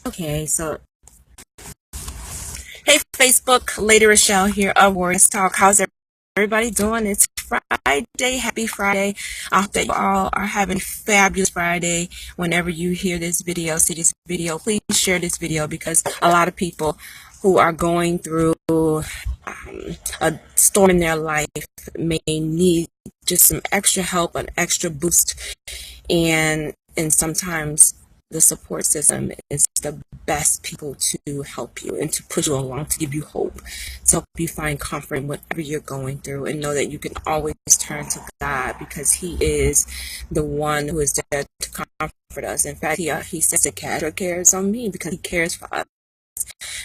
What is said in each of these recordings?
Okay, so hey Facebook, Lady Rochelle here of Warriors Talk. How's everybody doing? It's Friday. Happy Friday. I hope that you all are having a fabulous Friday. Whenever you hear this video, see this video, please share this video because a lot of people who are going through a storm in their life may need just some extra help, an extra boost, and sometimes the support system is the best people to help you and to push you along, to give you hope, to help you find comfort in whatever you're going through, and know that you can always turn to God because He is the one who is there to comfort us. In fact, He says to cast your cares on me because He cares for us.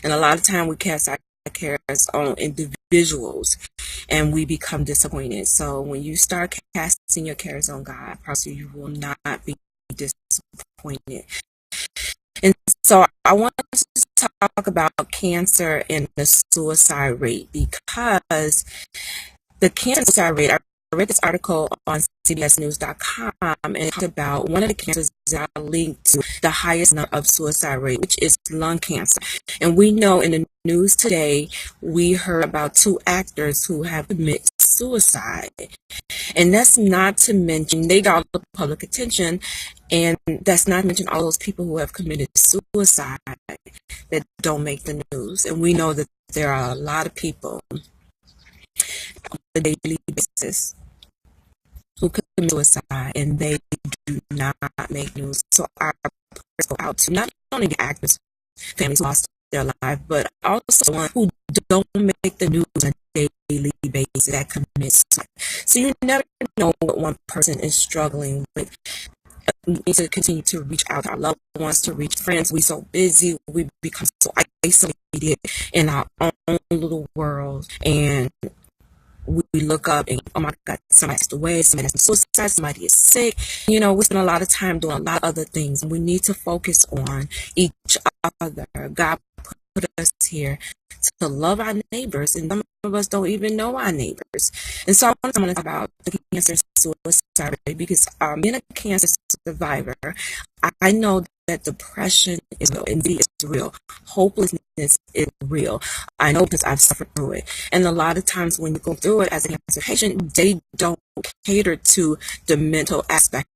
And a lot of time we cast our cares on individuals and we become disappointed. So when you start casting your cares on God, I promise you will not be disappointed. And so I want to talk about cancer and the suicide rate because the cancer suicide rate, I read this article on CBSnews.com and it talked about one of the cancers that are linked to the highest number of suicide rate, which is lung cancer. And we know in the news today, we heard about 2 actors who have committed suicide. And that's not to mention, they got all the public attention, and that's not to mention all those people who have committed suicide that don't make the news. And we know that there are a lot of people on a daily basis who commit suicide and they do not make news. So our prayers go out to not only the actors, families who lost their life, but also the ones who don't make the news on a daily basis that commit suicide. So you never know what one person is struggling with. We need to continue to reach out to our loved ones, to reach friends. We're so busy, we become so isolated in our own little world, and we look up and, oh my God, somebody passed away, somebody has suicide, somebody is sick. You know, we spend a lot of time doing a lot of other things. We need to focus on each other. God put us here to love our neighbors, and some of us don't even know our neighbors. And so I want to talk about the cancer suicide rate because being a cancer survivor, I know that depression is real, envy is real, hopelessness is real. I know because I've suffered through it. And a lot of times when you go through it as a cancer patient, they don't cater to the mental aspect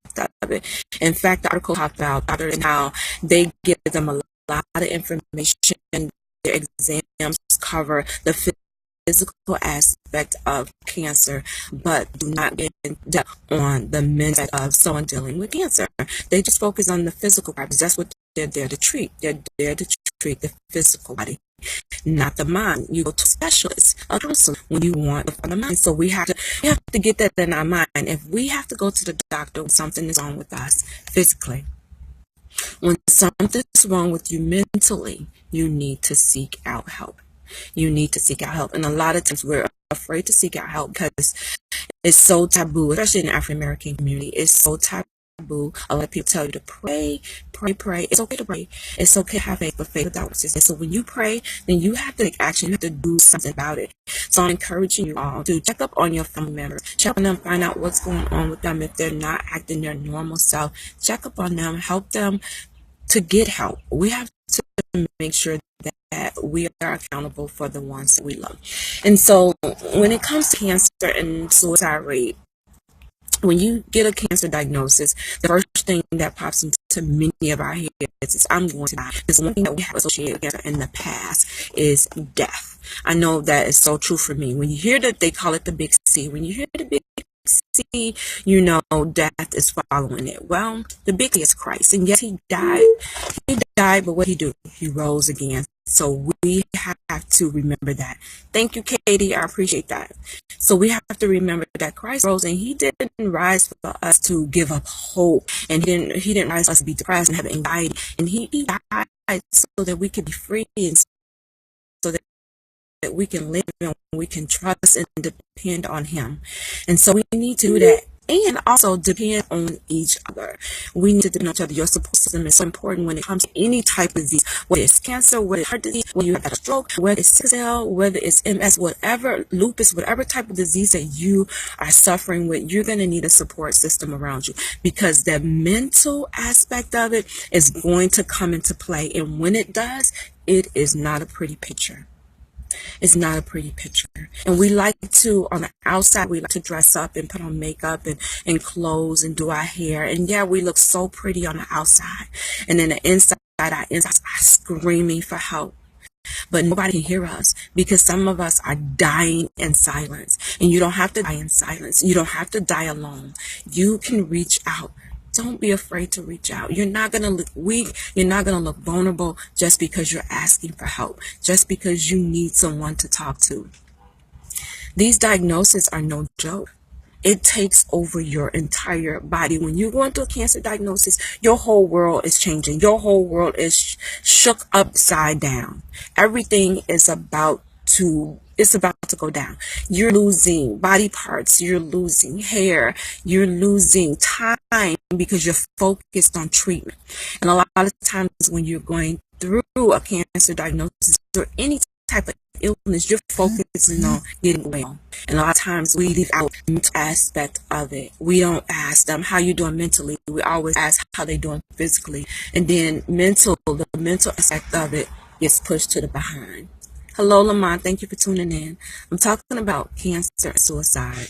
of it. In fact, the article talked about doctors and how they give them a lot of information. Their exams cover the physical aspect of cancer, but do not get in depth on the mental of someone dealing with cancer. They just focus on the physical part because that's what they're there to treat. They're there to treat the physical body, not the mind. You go to a specialist, a counselor, when you want the mind. So we have to get that in our mind. If we have to go to the doctor when something is wrong with us physically, when something's wrong with you mentally, you need to seek out help. You need to seek out help. And a lot of times we're afraid to seek out help because it's so taboo, especially in the African American community. It's so taboo. A lot of people tell you to pray, pray, pray. It's okay to pray. It's okay to have faith, but faith without resistance. So when you pray, then you have to take action. You have to do something about it. So I'm encouraging you all to check up on your family members. Check on them, find out what's going on with them. If they're not acting their normal self, check up on them, help them to get help. We have to make sure that we are accountable for the ones that we love. And so when it comes to cancer and suicide rate, when you get a cancer diagnosis, the first thing that pops into many of our heads is, I'm going to die. Because one thing that we have associated with cancer in the past is death. I know that is so true for me. When you hear that, they call it the big C. When you hear the big C, you know death is following it. Well, the big C is Christ. And yes, He died. He died, but what He do? He rose again. So we have to remember that. Thank you, Katie. I appreciate that. So we have to remember that Christ rose, and He didn't rise for us to give up hope, and He didn't rise for us to be depressed and have anxiety. And He died so that we could be free, and so that we can live and we can trust and depend on Him. And so we need to do that and also depend on each other. We need to depend on each other. Your support system is so important when it comes to any type of disease, whether it's cancer, whether it's heart disease, whether you have a stroke, whether it's sickle cell, whether it's MS, whatever, lupus, whatever type of disease that you are suffering with, you're going to need a support system around you, because the mental aspect of it is going to come into play. And when it does, it is not a pretty picture. It's not a pretty picture. And we like to, on the outside, we like to dress up and put on makeup and clothes and do our hair. And yeah, we look so pretty on the outside. And then the inside, our insides are screaming for help. But nobody can hear us, because some of us are dying in silence. And you don't have to die in silence. You don't have to die alone. You can reach out. Don't be afraid to reach out. You're not going to look weak. You're not going to look vulnerable just because you're asking for help, just because you need someone to talk to. These diagnoses are no joke. It takes over your entire body. When you're going through a cancer diagnosis, your whole world is changing. Your whole world is shook upside down. Everything is about to go down. You're losing body parts, you're losing hair, you're losing time because you're focused on treatment. And a lot of times when you're going through a cancer diagnosis or any type of illness, you're focusing on getting well. And a lot of times we leave out the mental aspect of it. We don't ask them, how you doing mentally? We always ask how they doing physically. And then the mental aspect of it gets pushed to the behind. Hello, Lamont. Thank you for tuning in. I'm talking about cancer and suicide.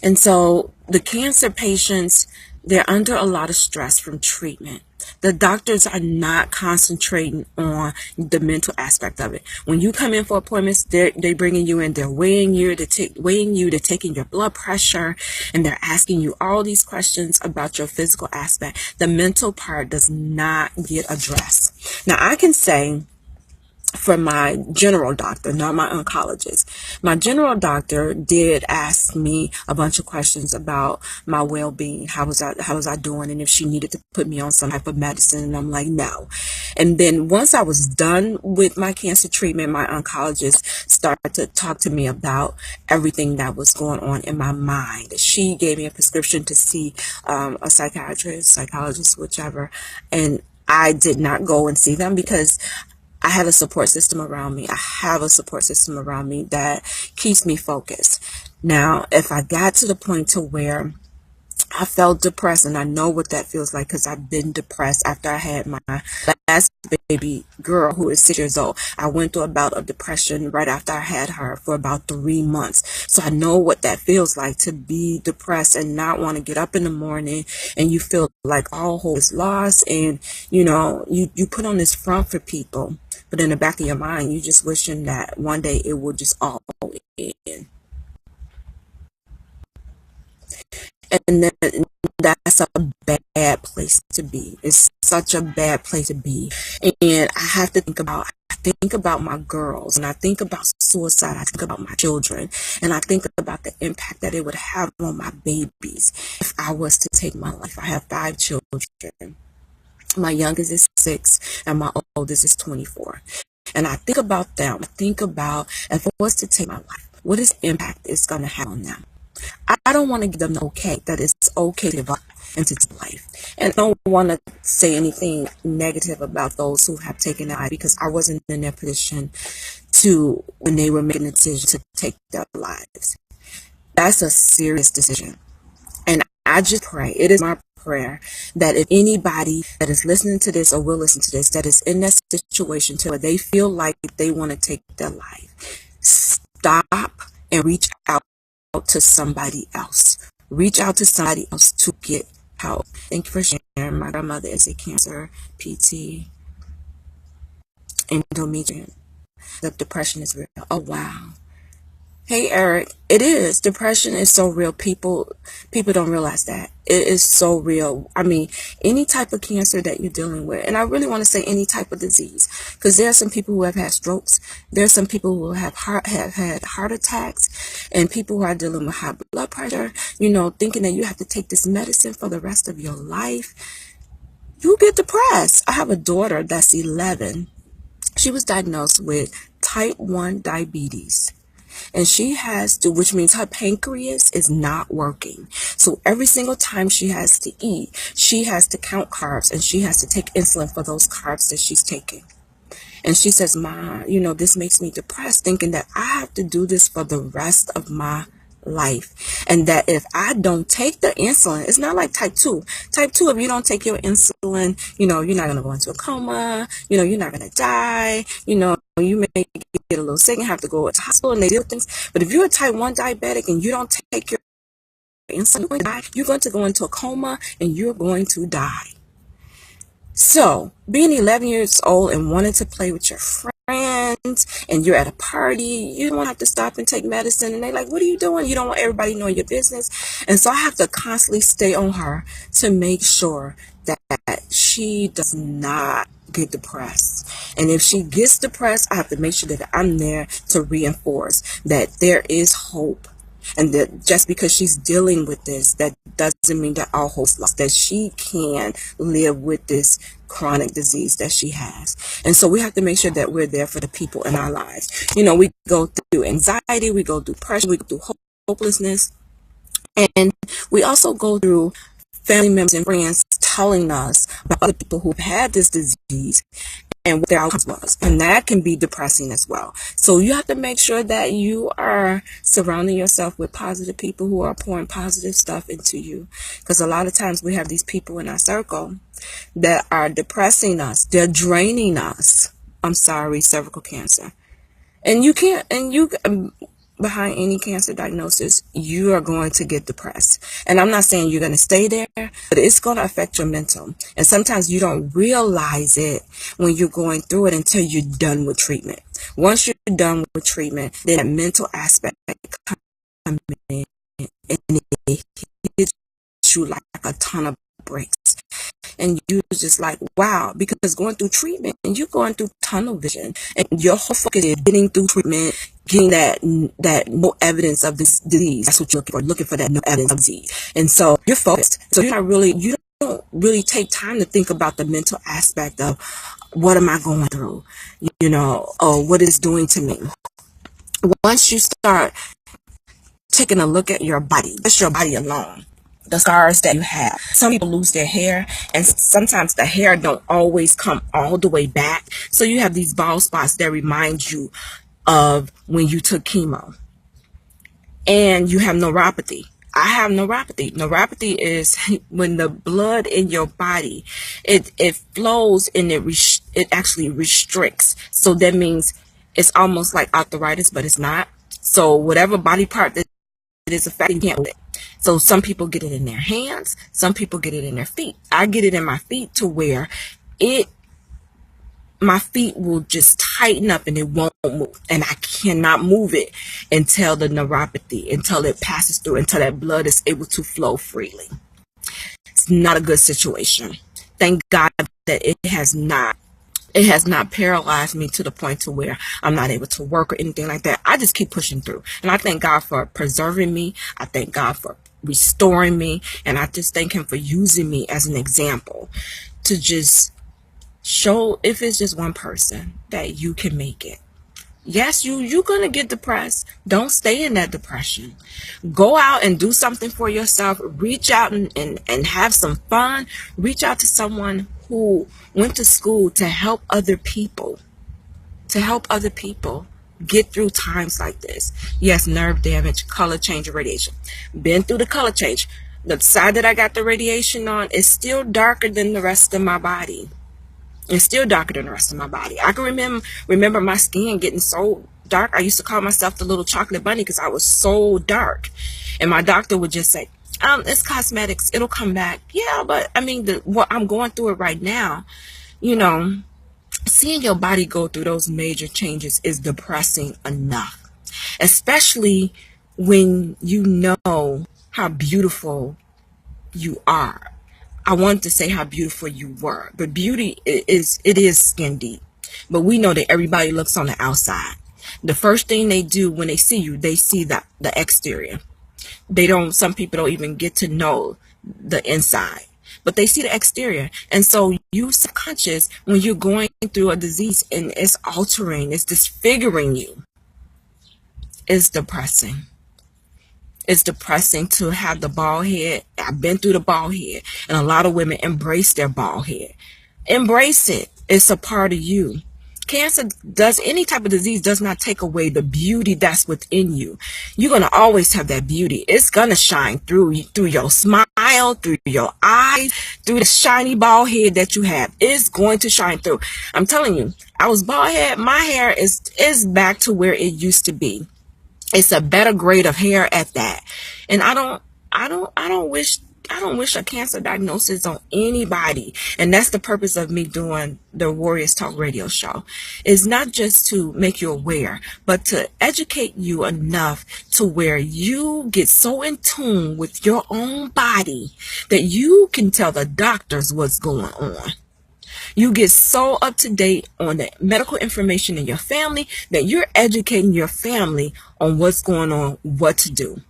And so the cancer patients, they're under a lot of stress from treatment. The doctors are not concentrating on the mental aspect of it. When you come in for appointments, they're bringing you in, they're weighing you, they're taking your blood pressure, and they're asking you all these questions about your physical aspect. The mental part does not get addressed. Now, I can say, for my general doctor, not my oncologist. My general doctor did ask me a bunch of questions about my well-being. How was I doing? And if she needed to put me on some type of medicine. And I'm like, no. And then once I was done with my cancer treatment, my oncologist started to talk to me about everything that was going on in my mind. She gave me a prescription to see a psychiatrist, psychologist, whichever. And I did not go and see them because I have a support system around me. I have a support system around me that keeps me focused. Now, if I got to the point to where I felt depressed, and I know what that feels like because I've been depressed after I had my last baby girl, who is 6 years old. I went through a bout of depression right after I had her for about 3 months. So I know what that feels like, to be depressed and not want to get up in the morning, and you feel like all hope is lost, and you put on this front for people, but in the back of your mind, you just wishing that one day it will just all end. And then that's a bad place to be. It's such a bad place to be. And I have to think about my girls, and I think about suicide. I think about my children, and I think about the impact that it would have on my babies if I was to take my life. I have 5 children. My youngest is 6, and my oldest is 24. And I think about them. I think about, if I was to take my life, what is the impact it's going to have on them? I don't want to give them the okay that it's okay to give up and to take life. And I don't want to say anything negative about those who have taken their life, because I wasn't in their position to, when they were making the decision to take their lives. That's a serious decision. And I just pray, it is my prayer, that if anybody that is listening to this or will listen to this, that is in that situation to where they feel like they want to take their life, stop and reach out to somebody else. Reach out to somebody else to get help. Thank you for sharing. My grandmother is a cancer PT, endometrium. The depression is real. Oh, wow. Hey, Eric, it is. Depression is so real. People don't realize that. It is so real. I mean, any type of cancer that you're dealing with, and I really want to say any type of disease, because there are some people who have had strokes. There are some people who have had heart attacks, and people who are dealing with high blood pressure, thinking that you have to take this medicine for the rest of your life. You get depressed. I have a daughter that's 11. She was diagnosed with type 1 diabetes. and she has to, which means her pancreas is not working. So every single time she has to eat, she has to count carbs, and she has to take insulin for those carbs that she's taking. And she says, Ma, this makes me depressed, thinking that I have to do this for the rest of my life. And that if I don't take the insulin, it's not like type 2. Type 2, if you don't take your insulin, you're not going to go into a coma, you're not going to die, you may get a little sick and have to go to the hospital and they deal with things. But if you're a type 1 diabetic and you don't take your insulin, you're going to go into a coma and you're going to die. So, being 11 years old and wanting to play with your friends, and you're at a party, you don't have to stop and take medicine, and they're like, what are you doing? You don't want everybody knowing your business. And so I have to constantly stay on her to make sure that she does not get depressed. And if she gets depressed, I have to make sure that I'm there to reinforce that there is hope. And that just because she's dealing with this, that doesn't mean that all hope's lost, that she can live with this chronic disease that she has. And so we have to make sure that we're there for the people in our lives. We go through anxiety, we go through pressure, we go through hopelessness, and we also go through family members and friends telling us about other people who've had this disease and what their outcomes was. And that can be depressing as well. So you have to make sure that you are surrounding yourself with positive people who are pouring positive stuff into you. Because a lot of times we have these people in our circle that are depressing us. They're draining us. I'm sorry, cervical cancer. And behind any cancer diagnosis, you are going to get depressed. And I'm not saying you're going to stay there, but it's going to affect your mental. And sometimes you don't realize it when you're going through it until you're done with treatment. Once you're done with treatment, then that mental aspect comes in and it hits you like a ton of bricks. And you're just like, wow, because going through treatment and you're going through tunnel vision, and your whole focus is getting through treatment, getting that no evidence of this disease. That's what you're looking for that no evidence of disease. And so you're focused. So you don't really take time to think about the mental aspect of what am I going through, or what it's doing to me. Once you start taking a look at your body, just your body alone, the scars that you have. Some people lose their hair, and sometimes the hair don't always come all the way back. So you have these bald spots that remind you of when you took chemo. And you have neuropathy. I have neuropathy. Neuropathy is when the blood in your body, it flows and it actually restricts. So that means it's almost like arthritis, but it's not. So whatever body part that it is affecting, you can't move it. So some people get it in their hands, some people get it in their feet. I get it in my feet to where my feet will just tighten up and it won't move. And I cannot move it until it passes through, until that blood is able to flow freely. It's not a good situation. Thank God that it has not paralyzed me to the point to where I'm not able to work or anything like that. I just keep pushing through. And I thank God for preserving me. I thank God for restoring me. And I just thank him for using me as an example to just show, if it's just one person, that you can make it. Yes, you're going to get depressed. Don't stay in that depression. Go out and do something for yourself. Reach out and have some fun. Reach out to someone who went to school to help other people. Get through times like this. Yes, nerve damage, color change, radiation. Been through the color change. The side that I got the radiation on is still darker than the rest of my body. It's still darker than the rest of my body. I can remember my skin getting so dark. I used to call myself the little chocolate bunny because I was so dark. And my doctor would just say, it's cosmetics. It'll come back. Yeah, but I mean, what I'm going through it right now, seeing your body go through those major changes is depressing enough, especially when you know how beautiful you are. I wanted to say how beautiful you were, but beauty is skin deep. But we know that everybody looks on the outside. The first thing they do when they see you, they see the exterior. Some people don't even get to know the inside, but they see the exterior. And so you subconscious, when you're going through a disease and it's altering, it's disfiguring you, It's depressing. It's depressing to have the bald head. I've been through the bald head, and a lot of women embrace their bald head. Embrace it. It's a part of you. Cancer does, any type of disease does not take away the beauty that's within you. You're going to always have that beauty. It's going to shine through your smile, through your eyes, through the shiny bald head that you have. It's going to shine through. I'm telling you, I was bald head. My hair is back to where it used to be. It's a better grade of hair at that. And I don't wish a cancer diagnosis on anybody. And that's the purpose of me doing the Warriors Talk radio show. It's not just to make you aware, but to educate you enough to where you get so in tune with your own body that you can tell the doctors what's going on. You get so up to date on the medical information in your family that you're educating your family on what's going on, what to do.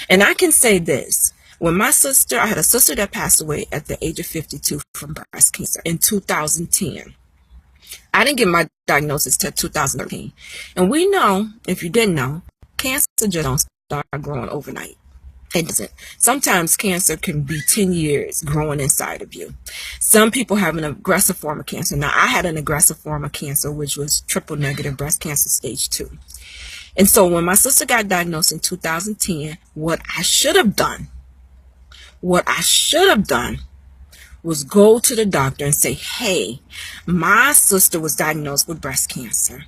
And I can say this. When I had a sister that passed away at the age of 52 from breast cancer in 2010. I didn't get my diagnosis till 2013. And we know, if you didn't know, cancer just don't start growing overnight. It doesn't. Sometimes cancer can be 10 years growing inside of you. Some people have an aggressive form of cancer. Now, I had an aggressive form of cancer, which was triple negative breast cancer stage 2. And so when my sister got diagnosed in 2010, what I should have done was go to the doctor and say, hey, my sister was diagnosed with breast cancer.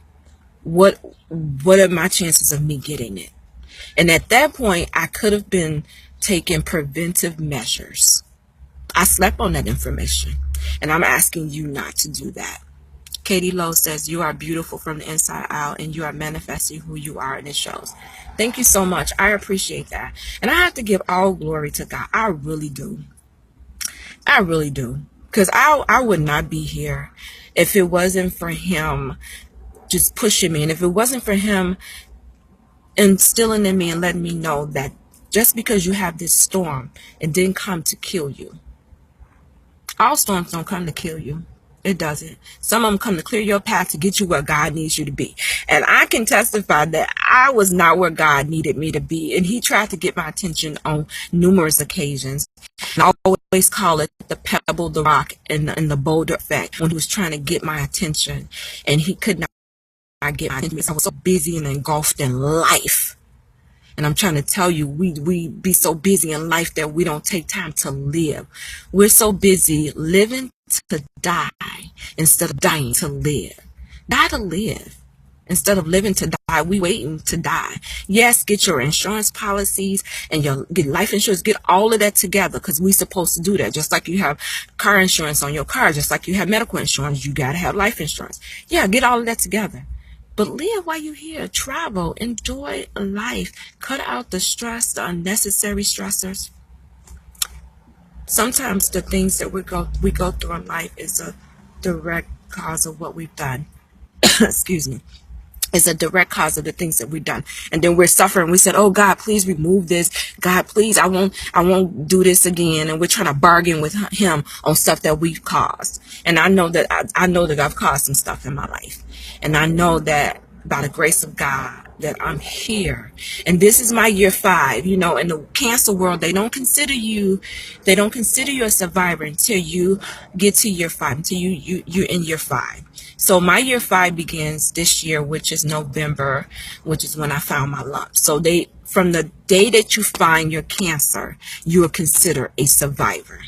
What are my chances of me getting it? And at that point, I could have been taking preventive measures. I slept on that information, and I'm asking you not to do that. Katie Lowe says, you are beautiful from the inside out, and you are manifesting who you are, and it shows. Thank you so much. I appreciate that. And I have to give all glory to God. I really do. I really do. Because I would not be here if it wasn't for him just pushing me. And if it wasn't for him instilling in me and letting me know that just because you have this storm, it didn't come to kill you. All storms don't come to kill you. It doesn't. Some of them come to clear your path to get you where God needs you to be. And I can testify that I was not where God needed me to be. And he tried to get my attention on numerous occasions. And I always call it the pebble, the rock, and the boulder effect, when he was trying to get my attention. And he could not get my attention because I was so busy and engulfed in life. And I'm trying to tell you, we be so busy in life that we don't take time to live. We're so busy living to die instead of dying to live. Die to live. Instead of living to die, we waiting to die. Yes, get your insurance policies and get life insurance. Get all of that together, because we're supposed to do that. Just like you have car insurance on your car, just like you have medical insurance, you got to have life insurance. Yeah, get all of that together. But live while you're here. Travel. Enjoy life. Cut out the stress, the unnecessary stressors. Sometimes the things that we go through in life is a direct cause of what we've done. Excuse me. It's a direct cause of the things that we've done. And then we're suffering. We said, oh God, please remove this. God, please, I won't do this again. And we're trying to bargain with him on stuff that we've caused. And I know that I've caused some stuff in my life. And I know that by the grace of God that I'm here. And this is my year 5. You know, in the cancer world, they don't consider you a survivor until you get to year 5, until you're in year 5. So my year 5 begins this year, which is November, which is when I found my lump. So from the day that you find your cancer, you are considered a survivor.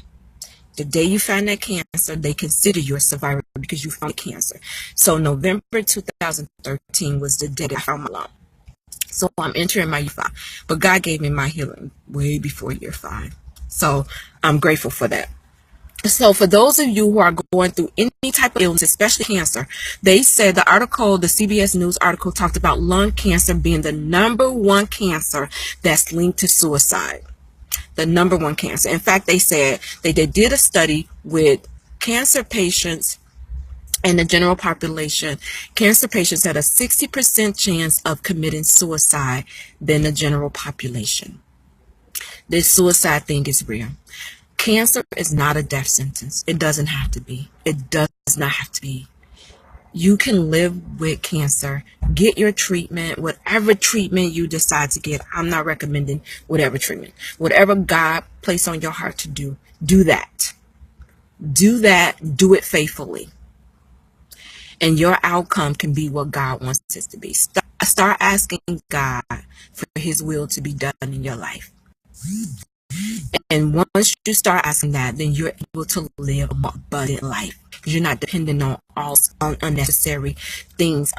The day you find that cancer, they consider you a survivor because you found cancer. So November 2013 was the day that I found my lump. So I'm entering my year 5. But God gave me my healing way before year 5. So I'm grateful for that. So for those of you who are going through any type of illness, especially cancer, they said the CBS News article talked about lung cancer being the #1 cancer that's linked to suicide. The #1 cancer. In fact, they said they did a study with cancer patients and the general population. Cancer patients had a 60% chance of committing suicide than the general population. This suicide thing is real. Cancer is not a death sentence. It doesn't have to be. It does not have to be. You can live with cancer. Get your treatment, whatever treatment you decide to get. I'm not recommending whatever treatment. Whatever God placed on your heart to do, do that. Do that. Do it faithfully. And your outcome can be what God wants it to be. Start asking God for his will to be done in your life. And once you start asking that, then you're able to live a more abundant life. Because you're not dependent on all unnecessary things,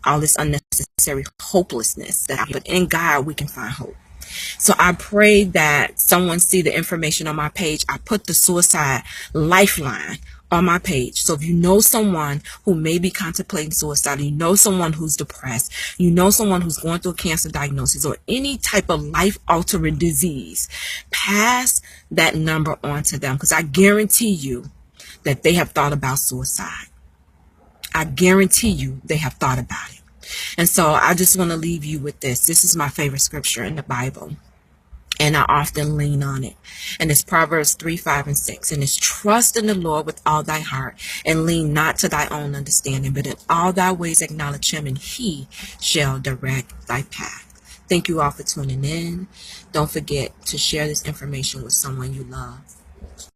all this unnecessary hopelessness. But in God, we can find hope. So I pray that someone see the information on my page. I put the suicide lifeline on my page. So if you know someone who may be contemplating suicide, you know someone who's depressed, you know someone who's going through a cancer diagnosis or any type of life-altering disease, pass that number on to them, because I guarantee you that they have thought about suicide. I guarantee you they have thought about it. And so I just want to leave you with this. This is my favorite scripture in the Bible, and I often lean on it. And it's Proverbs 3, 5, and 6. And it's trust in the Lord with all thy heart, and lean not to thy own understanding, but in all thy ways acknowledge him, and he shall direct thy path. Thank you all for tuning in. Don't forget to share this information with someone you love.